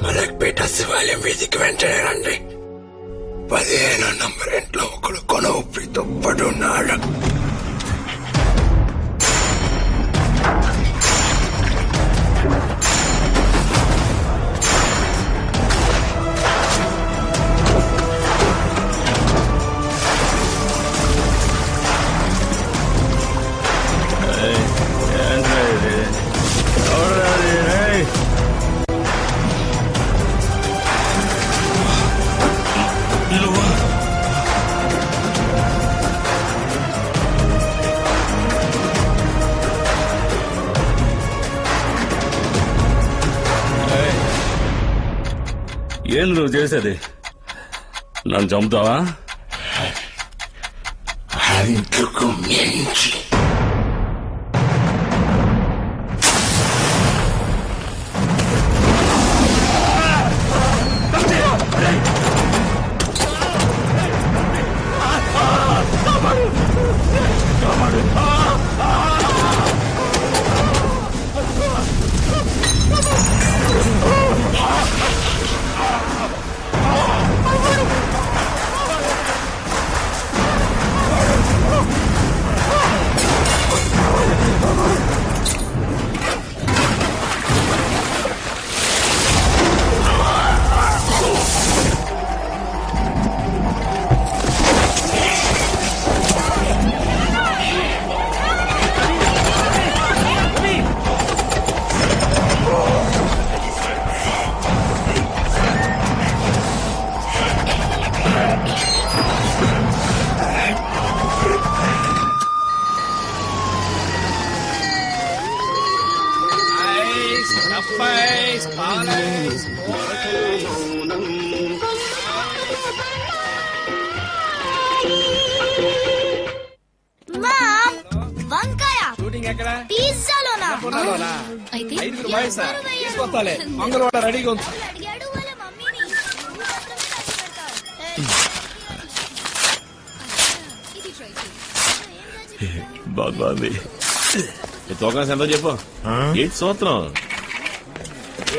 మలక్పేట శివాలయం వీధికి వెంటనే రండి. 15 నంబర్ ఇంట్లో ఒకడు కొన ఊపిరితో పడున్నాడు. ఏం నువ్వు చేసేది? నన్ను చంపుతావా? అందుకు మించి మంగళవాడ రెడీగా ఉంది. బాగుంది. తోకన ఎంత చెప్పు. ఏంటి సూత్రం?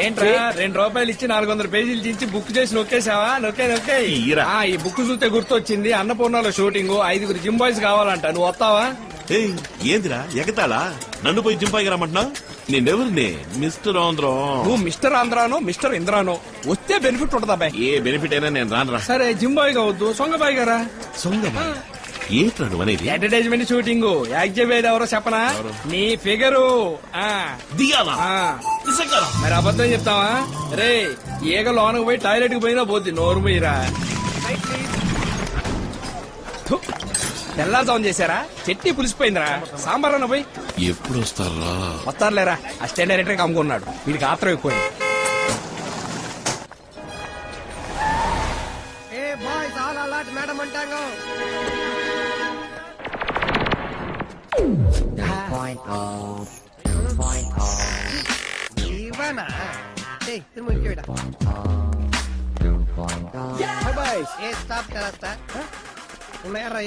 ఏంట్రా 2 రూపాయలు ఇచ్చి 400 పేజీలు చించి బుక్ చేసి నొక్కేసావా? నొక్కే ఈ బుక్ చూస్తే గుర్తొచ్చింది. అన్నపూర్ణలో షూటింగ్ 5 జిమ్ బాయ్స్ కావాలంట. నువ్వు వస్తావా? ఏందిరా ఎగతాళా? నన్ను పోయి జింపాయికి రమ్మంటున్నావు? నేనెవరిని? మిస్టర్ ఆంధ్రా. నువ్వు మిస్టర్ ఆంధ్రానో మిస్టర్ ఇంద్రానో వస్తే బెనిఫిట్ ఉంటదా బాయ్? ఏ బెనిఫిట్ అయినా నేను రానురా. సరే జిమ్ బాయ్ కావద్దు, సొంగబాయ్ గారా. సొంగబాయ్ ఏంట్రా నువ్వు అనేది? అడ్వర్టైజ్మెంట్ షూటింగ్ యాక్ట్ చేసేది ఎవరో చెప్పనా? నీ ఫిగరు దిగాలా? మరి అబద్ధం చెప్తావా? రే ఈగ లోనకు పోయి టాయిలెట్ కి పోయినా పోద్ది. నోరు పోయిరా. తెల్లారుజామున చేశారా? చట్నీ పులిసిపోయిందిరా. సాంబార్ అన్న పోయి. ఎప్పుడు వస్తారా? వస్తారులేరా. అసిస్టెంట్ డైరెక్టర్ గా అమ్ముకున్నాడు. వీడికి ఆత్రం ఎక్కువ. మేడం అంటాను.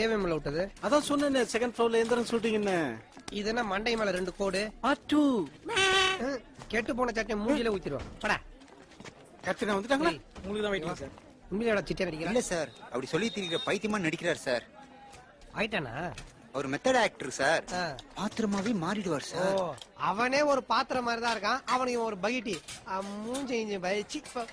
ஏஎம்ல விட்டது அதான் சொன்னேன். செகண்ட் ஃப்ளோர்ல எந்திரன் ஷூட்டிங் என்ன இதென்ன மண்டை மேல 2 கோடு ஆட்டு கெட்டு போன சட்டை மூஞ்சில ஊத்திடுவான். படா கட்சினா வந்துட்டாங்களா? உங்களுக்கு தான் வெயிட்டிங் சார். உண்மையில சிட்டை நடிக்கிறா? இல்ல சார், அப்படி சொல்லி திரிக்கிற பைத்தியமா நடிக்கிறார் சார். ஆயிட்டானா? அவர் மெத்தட் ஆக்டர் சார். பாத்திரமாவே மாறிடுவார் சார். அவனே ஒரு பாத்திரம் மாதிரி தான் இருக்கான். அவனுக்கு ஒரு பகிட்டி மூஞ்சி இஞ்சி வச்சு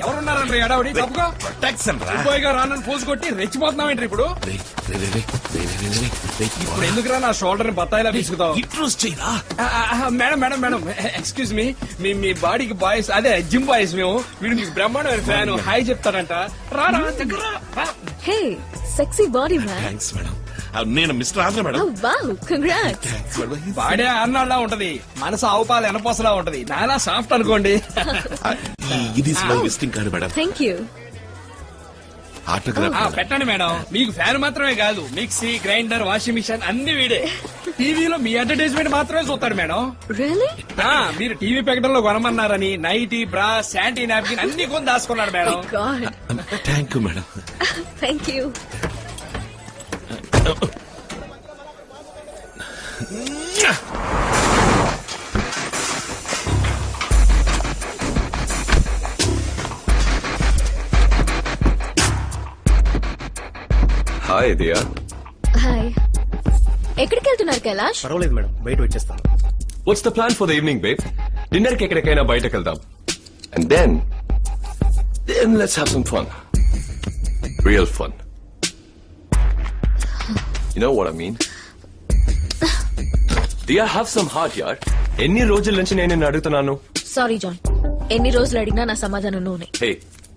ఎవరున్నారండి ఎడవడి? రానని పోసు కొట్టి రెచ్చిపోతున్నావేంటి ఇప్పుడు? ఇప్పుడు ఎందుకురా నా షోల్డర్ ని బత్తాయిలా తీసుకుతావు? Madam madam madam excuse me. మీ బాడీకి బాయ్స్ అదే జిమ్ బాయ్స్ మేము. వీడు మీకు బ్రహ్మాండమైన ఫ్యాన్. హాయ్ చెప్తారంట. రారా దగ్గర. Hey sexy body man. Thanks madam. నేను Mr Andhra madam. Wow congrats. Body అన్నాళ్ళ ఉంటది, మనసు ఆవుపాలు ఎనపోసలా ఉంటది. నాలా సాఫ్ట్ అనుకోండి. ఇది visiting card madam. Thank you. Autograph పెట్టండి మేడం. మీకు ఫ్యాన్ మాత్రమే కాదు, మిక్సీ, గ్రైండర్, వాషింగ్ మిషన్ అన్ని వీడే. టీవీలో మీ అడ్వర్టైజ్మెంట్ మాత్రమే చూస్తాడు మేడం. రియలీ? మీరు టీవీ ప్రకటనలో కొనమన్నారని నైటీ, బ్రా, శాంటీ నాప్కిన్ అన్ని కొని దాచుకున్నాడు madam. God, thank you madam. Thank you. Hi Diya. Hi. ఎక్కడికి వెళ్తున్నారు కైలాష్? పర్వాలేదు మేడం, బయట వచ్చేస్తాను. What's the plan for the evening babe? Dinner కి ఎక్కడికైనా బయటకు వెళ్దాం. And then let's have some fun. Real fun. You know what I mean? Diya, have some heart యార్. ఎన్ని రోజుల నుంచి నేను నిన్ను అడుగుతున్నాను. సారీ జాన్, ఎన్ని రోజులు అడిగినా నా సమాధానం నూనె. Hey,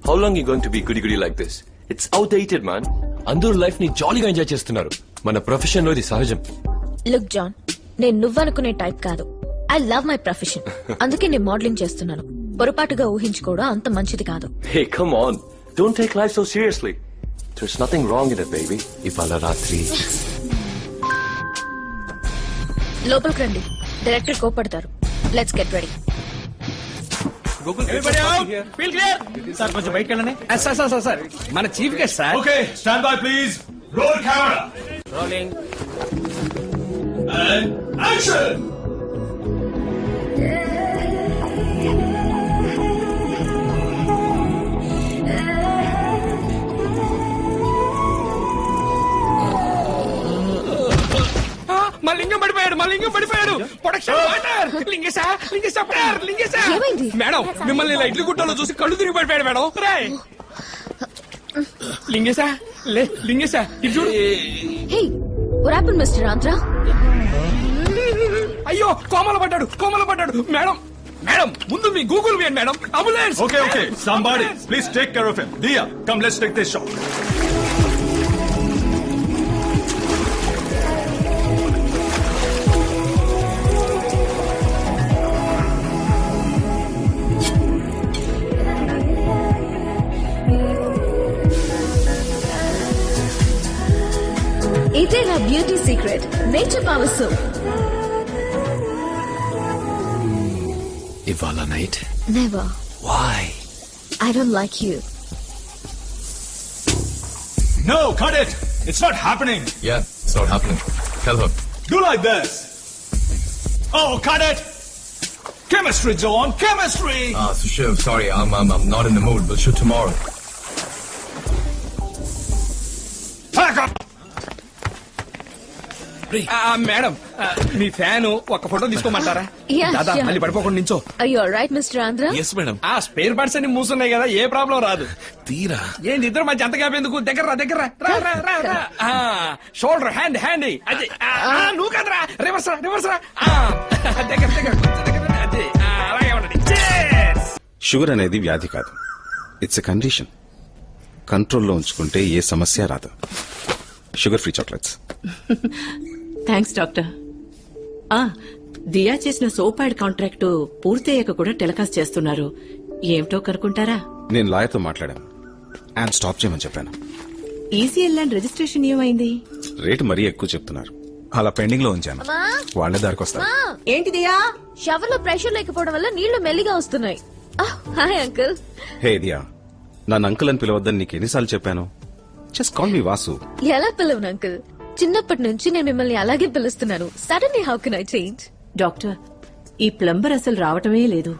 how long you going to be goody goody like this? It's outdated man. అందరూ లైఫ్ ని జాలీగా ఎంజాయ్ చేస్తున్నారు. మన ప్రొఫెషన్ లో ఇది సహజం. లుక్ జాన్, నేను నువ్వనుకునే టైప్ కాదు. I love my profession. అందుకే నేను మోడలింగ్ చేస్తున్నాను. పొరపాటుగా ఊహించుకోవడం అంత మంచిది కాదు. Hey, come on. Don't take life so seriously. There's nothing wrong in it, baby. ఇవాళ రాత్రి లోపలికి రండి, డైరెక్టర్ కోపడతారు. Let's get ready. సార్ కొంచెం బయటకు వెళ్ళండి. సార్ మన chief guest sir. Okay, stand by please. Roll camera. Rolling. And action! మా లింగం పడిపోయాడు. Production water. లింగేశా. ఏమైంది? మేడం, మిమ్మల్ని ఇలా ఇడ్లీ గుట్టలో చూసి కళ్ళు తిరిగి పడిపోయాడు మేడం. రాయ్ లింగేశా, ఇటు చూడు. హే, వాట్ హ్యాపెండ్ మిస్టర్ ఆంధ్ర? అయ్యో, కోమల పడ్డాడు. మేడం ముందు మీ గూగుల్ వేయండి madam. Ambulance. Okay. Somebody, please take care of him. Dia, come, let's take this shot. ఇదే నా beauty secret, nature power soap. ఇవాళ night. Never. Why? I don't like you. No, cut it. It's not happening. Yeah, it's not happening. Tell her. Do like this. Oh, cut it. Chemistry, John. Chemistry. So Shiv, sorry, I'm not in the mood. We'll shoot tomorrow. Pack up. Madam, మీ fan ఒక photo తీసుకోమంటారా? Yeah, Dada sure. మళ్ళీ పడిపోకుండా నించో. Are you alright, Mr. Andhra? Yes madam. ఆ spare parts అన్ని మూసున్నాయి కదా, ఏ ప్రాబ్లం రాదు. తీరా ఏంది ఇద్దరు మంచి అంత గ్యాప్ దగ్గర రా. షోల్డర్ హ్యాండ్ అది. నువ్వు కదరా, రివర్స్ రా. దగ్గర అది. అలాగే ఉండండి. Cheers. షుగర్ అనేది వ్యాధి కాదు, ఇట్స్ ఎ కండిషన్. కంట్రోల్లో ఉంచుకుంటే ఏ సమస్య రాదు. Sugar free chocolates. Thanks doctor. Diya చేసిన సోప్ యాడ్ కాంట్రాక్టు పూర్తయ్యాక కూడా టెలికాస్ట్ చేస్తున్నారు. ఏమిటో కనుక్కుంటారా? నేను లాయర్తో మాట్లాడాను, యాడ్ స్టాప్ చేయమని చెప్పాను. ఈసీఎల్ ల్యాండ్ రిజిస్ట్రేషన్ ఏమైంది? రేటు మరీ ఎక్కువ చెప్తున్నారు, అలా పెండింగ్ లో ఉంచాను. అమ్మా! వాళ్లే దారికి వస్తారు. ఏంటి దియా? షవర్ లో ప్రెషర్ లేకపోవడం వల్ల నీళ్లు మెల్లిగా వస్తున్నాయి. Hi uncle. హే దియా, నన్ను అంకుల్ అని పిలవద్దని నీకు ఎన్నిసార్లు చెప్పాను? Just call me Vasu. ఎలా పిలవను అంకుల్, చిన్నప్పటి నుంచి నేను మిమ్మల్ని అలాగే పిలుస్తున్నాను. Suddenly how can I change? Doctor, ఈ ప్లంబర్ అసలు రావటమే లేదు.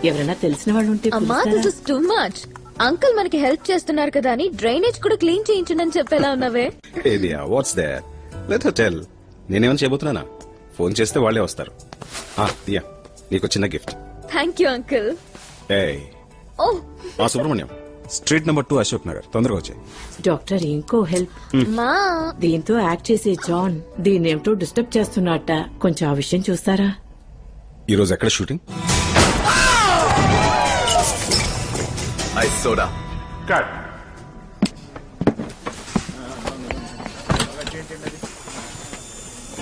ఎవరైనా తెలిసిన వాళ్ళు ఉంటే అమ్మా, this is too much. Uncle మనకి హెల్ప్ చేస్తున్నారు కదా అని డ్రైనేజ్ కూడా క్లీన్ చేయించండి అని చెప్పేలా ఉన్నావే. Hey Diya, what's there? Let her tell. నేనేమని చేయబోతున్నానా? ఫోన్ చేస్తే వాళ్లే వస్తారు. దియా, నీకు చిన్న గిఫ్ట్. Thank you uncle. ఏయ్, ఓ సుబ్రహ్మణ్యం, స్ట్రీట్ నెంబర్ 2 అశోక్ నగర్, తొందరగా వచ్చాయి. డాక్టర్, ఇంకో హెల్ప్. మా దీంతో యాక్ట్ చేసే జాన్ దీన్నేమిటో డిస్టర్బ్ చేస్తున్నట్ట. కొంచెం ఆ విషయం చూస్తారా? ఈ రోజు ఎక్కడ shooting? Ice soda. Cut.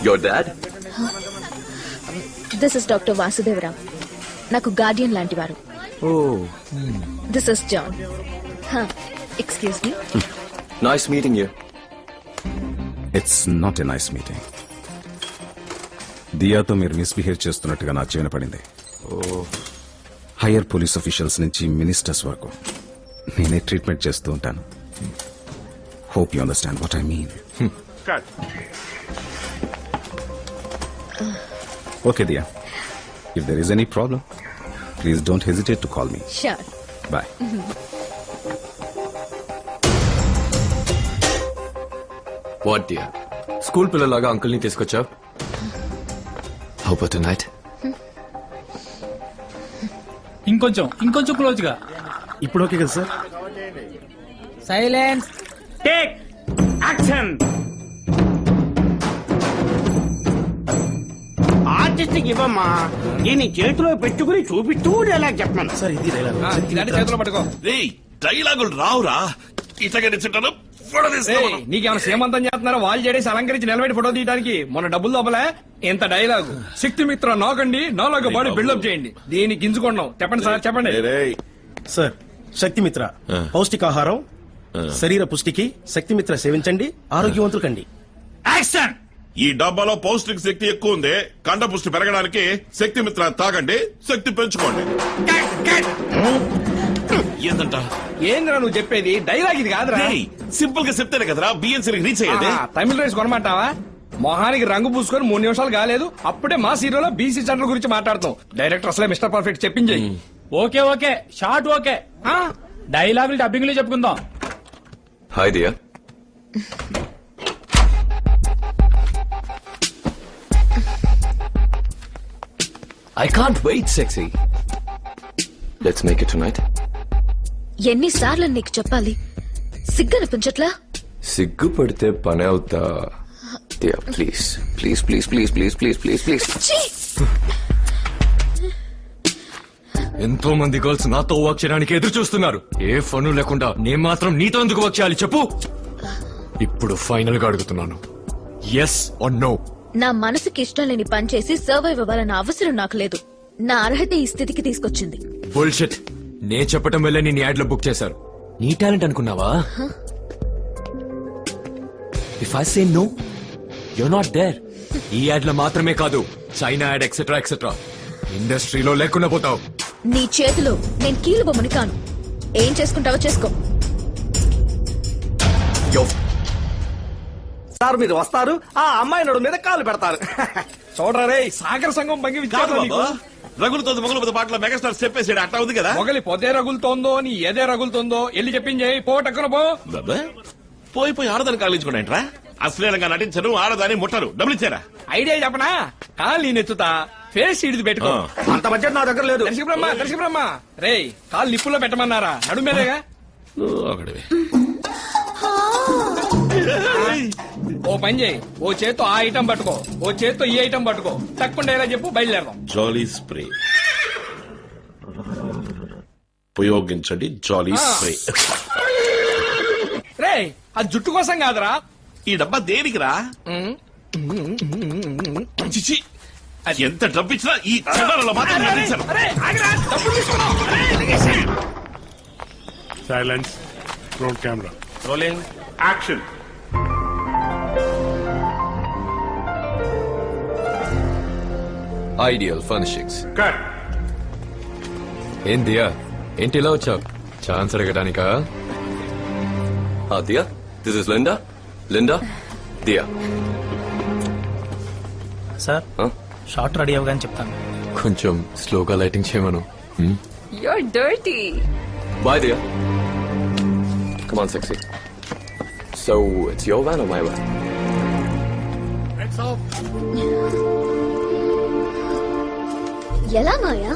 Your dad? This is doctor Vasudevarao, నాకు గార్డియన్ లాంటి వారు. This is John. Excuse me. Nice meeting you. It's not a nice meeting. దియాతో మీరు మిస్బిహేవ్ చేస్తున్నట్టుగా నా చెవిన పడింది. హైయర్ పోలీస్ ఆఫీషియల్స్ నుంచి మినిస్టర్స్ వరకు నేనే ట్రీట్మెంట్ చేస్తూ ఉంటాను. Hope you understand what I mean. Okay Diya, if there is any problem please don't hesitate to call me. Sure. Bye. What dear? School పిల్లలాగా అంకుల్ ని తీసుకొచ్చావు. How about tonight? ఇంకొంచెం close గా. ఇప్పుడు ఓకే కదా sir? Silence, take action. Artist ఇవ్వమ్మా, దీన్ని చేతిలో పెట్టుకుని చూపిస్తూ డైలాగ్ చెప్పమను. సార్ ఇది డైలాగ్. ఇలాంటి చేతిలో పట్టుకో. రేయ్ డైలాగులు రావురా, ఇట్లాగే నిల్చుంటాను. ఫోటో తీస్తాను. నీకేమైనా సేమంతం చేస్తున్నారో వాళ్ళు చేసి అలంకరించి నిలబెట్టి ఫోటో తీయడానికి మొన్న డబ్బులు దొబ్బలే. ఇంత డైలాగు శక్తిమిత్ర నాకండి, నాలాగా బాడీ బిల్డప్ చేయండి. దీన్ని గింజుకున్నాం. చెప్పండి సార్, చెప్పండి. సార్ శక్తిమిత్ర పౌష్టికాహారం, శరీర పుష్టికి శక్తిమిత్ర సేవించండి, ఆరోగ్యవంతులు కండి. యాక్షన్. ఈ డబ్బాలో పౌష్టిక శక్తి ఎక్కువ ఉంది. కండ పుష్టి పెరగడానికి శక్తి మిత్ర తాగండి, శక్తి పెంచుకోండి. ఏందంట? ఏంద్రా నువ్వు చెప్పేది? డైలాగ్ ఇది కాదురా. సింపుల్ గా చెప్తేనే కదరా బిఎన్సీకి రీచ్ అయ్యేది. తమిళ రైస్ కొనమంటావా? మొహానికి రంగు పూసుకొని 3 నిమిషాలు కాలేదు, అప్పుడే మా సీరియల్లో బీసీ సెంటర్ గురించి మాట్లాడుతాం. డైరెక్టర్ అసలే మిస్టర్ పర్ఫెక్ట్ చెప్పించేయి. Okay shot okay. డైలాగులు డబ్బింగ్ లో చెప్పుకుందాం. Hi dear. I can't wait, sexy. Let's make it tonight. ఎన్నిసార్లు నీకు చెప్పాలి? సిగ్గనిపించట్లా? సిగ్గుపడితే పని అవుతా. Dear, please. ఎంతో మంది గర్ల్స్ నాతో వర్క్ చేయడానికి ఎదురు చూస్తున్నారు. ఏ ఫను లేకుండా నేను మాత్రం నీతో ఎందుకు వర్క్ చేయాలి చెప్పు? ఇప్పుడు ఫైనల్ గా అడుగుతున్నాను, ఎస్ ఆర్ నో? నా మనసుకి ఇష్టం లేని పని చేసి సర్వైవ్ అవ్వాలన్న అవసరం నాకు లేదు. నా అర్హత ఈ స్థితికి తీసుకొచ్చింది. బుల్షిట్. నే చెప్పటం వల్ల నేను యాడ్ లో బుక్ చేశారు. నీ టాలెంట్ అనుకున్నావా? If I say no, you're not there. ఈ యాడ్ లో మాత్రమే కాదు, చైనా యాడ్ ఎక్సెట్రా ఎక్సెట్రా ఇండస్ట్రీలో లేకుండా పోతావు. నీ చేతిలో నేను కీలు బొమ్మని కాను. ఏం చేసుకుంటావో చేసుకో. సార్ మీరు వస్తారు, ఆ అమ్మాయి నడు మీద కాలు పెడతారు. చూడరా రే, సాగర సంఘం భంగి రగులుతో మొగలు పాటలో మెగాస్టార్ చెప్పేసాడు. అట్లా ఉంది కదా. మొగలి పొదే రగులుతోందో నీ ఎదే రగులుతోందో ఎల్లి చెప్పించే. పోటక్కన పో. పోయి ఆడదాన్ని కాలించుకోండి. అశ్లీలంగా నటించను, ఆడదాన్ని ముట్టరు. డబ్బులు ఇచ్చారా? ఐడియా చెప్పనా? కాలు నేను ఎత్తుతా, ఫేస్ ఇడిది పెట్టుకో. అంత బడ్జెట్ నా దగ్గర లేదు. దర్శక బ్రహ్మ రే, కాలు నిప్పుల్లో పెట్టమన్నారా? నడు మీదేగా. ఒకటివి ఓ పని చేయి, ఓ చేత్తో ఆ ఐటమ్ పట్టుకో, ఓ చేత్తో ఈ ఐటమ్ పట్టుకో. తప్పకుండా ఎలా చెప్పు, బయలుదేరదాం. జాలీ స్ప్రే ఉపయోగించండి. జాలీ స్ప్రే. రే, అది జుట్టు కోసం కాదురా. ఈ డబ్బా దేనికిరా? చిచి, అది ఎంత డబ్బు ఇచ్చినా ఈ చెడ్డలలో మాత్రం నటించను. Silence. Roll camera. Rolling Action. Ideal furnishings. Cut. ఏం దియా, ఏంటి ఇలా వచ్చావు? ఛాన్స్ అడగడానికా? Diya, this is Linda. Diya. Sir shot ready అవగానే చెప్తాను. కొంచెం స్లోగా లైటింగ్ చేయమను. You're dirty. Bye dear. Come on, sexy. So, it's your van or my van? Heads off. ఎలా మాయా?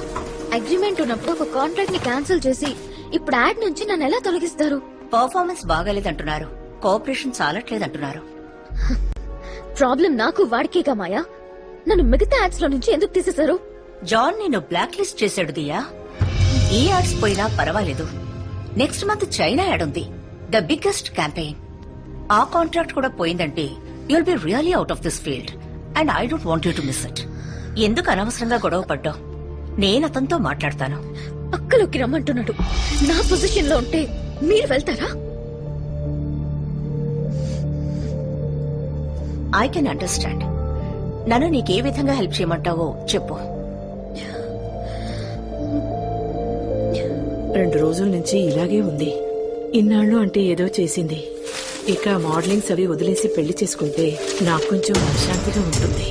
అగ్రిమెంట్ ఉన్నప్పుడు ఒక కాంట్రాక్ట్ ని క్యాన్సిల్ చేసి ఇప్పుడు యాడ్ నుంచి నన్ను ఎలా తొలగిస్తారు? పర్ఫార్మెన్స్ బాగాలేదంటున్నారు, కోఆపరేషన్ చాలట్లేదంటున్నారు. ప్రాబ్లం నాకు వాడికేగా మాయా. నన్ను మిగతా యాడ్స్ లో నుంచి ఎందుకు తీసేశారు? జాన్ నేను బ్లాక్ లిస్ట్ చేశాడు దియా. ఈ యాడ్స్ పోయినా పర్వాలేదు, నెక్స్ట్ మంత్ చైనా యాడ్ ఉంది, ద బిగ్గెస్ట్ క్యాంపెయిన్. ఆ కాంట్రాక్ట్ కూడా పోయిందంటే you'll be really out of this field and I don't want you to miss it. ఎందుకు అనవసరంగా గొడవ పడ్డావు? నేను అతనితో మాట్లాడతాను. అక్కలోకి రమ్మంటున్నాడు. నా పొజిషన్ లో ఉంటే మీరు వెళ్తారా? I can understand. నన్ను నీకే విధంగా హెల్ప్ చేయమంటావో చెప్పు. 2 రోజుల నుంచి ఇలాగే ఉంది. ఇన్నాళ్ళు అంటే ఏదో చేసింది. ఇక మోడలింగ్స్ అవి వదిలేసి పెళ్లి చేసుకుంటే నాకు కొంచెం మనశ్శాంతిగా ఉంటుంది.